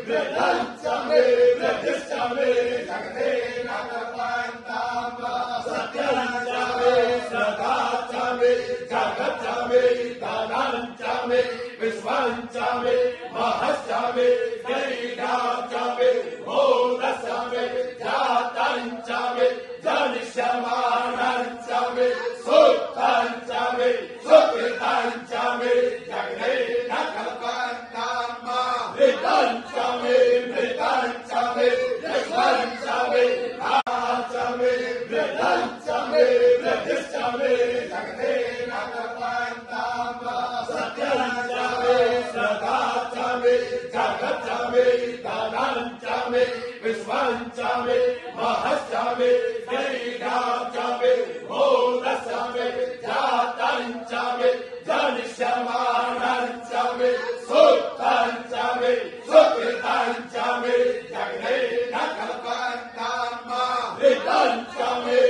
वृद्धञ्चमे वृद्धिश्चमे जगते नगपन्ताम सत्यञ्चमे श्रद्धाञ्चमे जगच्चमे दानञ्चमे विश्वञ्चमे महश्चमे दैनाञ्चमे भूतश्चमे जातञ्चमे जनिष्यमाणञ्चमे सुक्तञ्चमे सुकृतञ्चमे जगते नगपन्ताम वृद्धञ्चमे वृद्धञ्चमे विश्वञ्चमे आचमे वृद्धञ्चमे वृद्धिश्चमे जगते नगपन्ताम सत्यञ्चमे श्रद्धाञ्चमे जगच्चमे दानञ्चमे विश्वञ्चमे महश्चमे दैनाञ्चमे भूतश्चमे जातञ्चमे जनिष्यमाणञ्चमे सुक्तञ्चमे सुकृतञ्चमे जगते नगपन्ताम वृद्धञ्चमे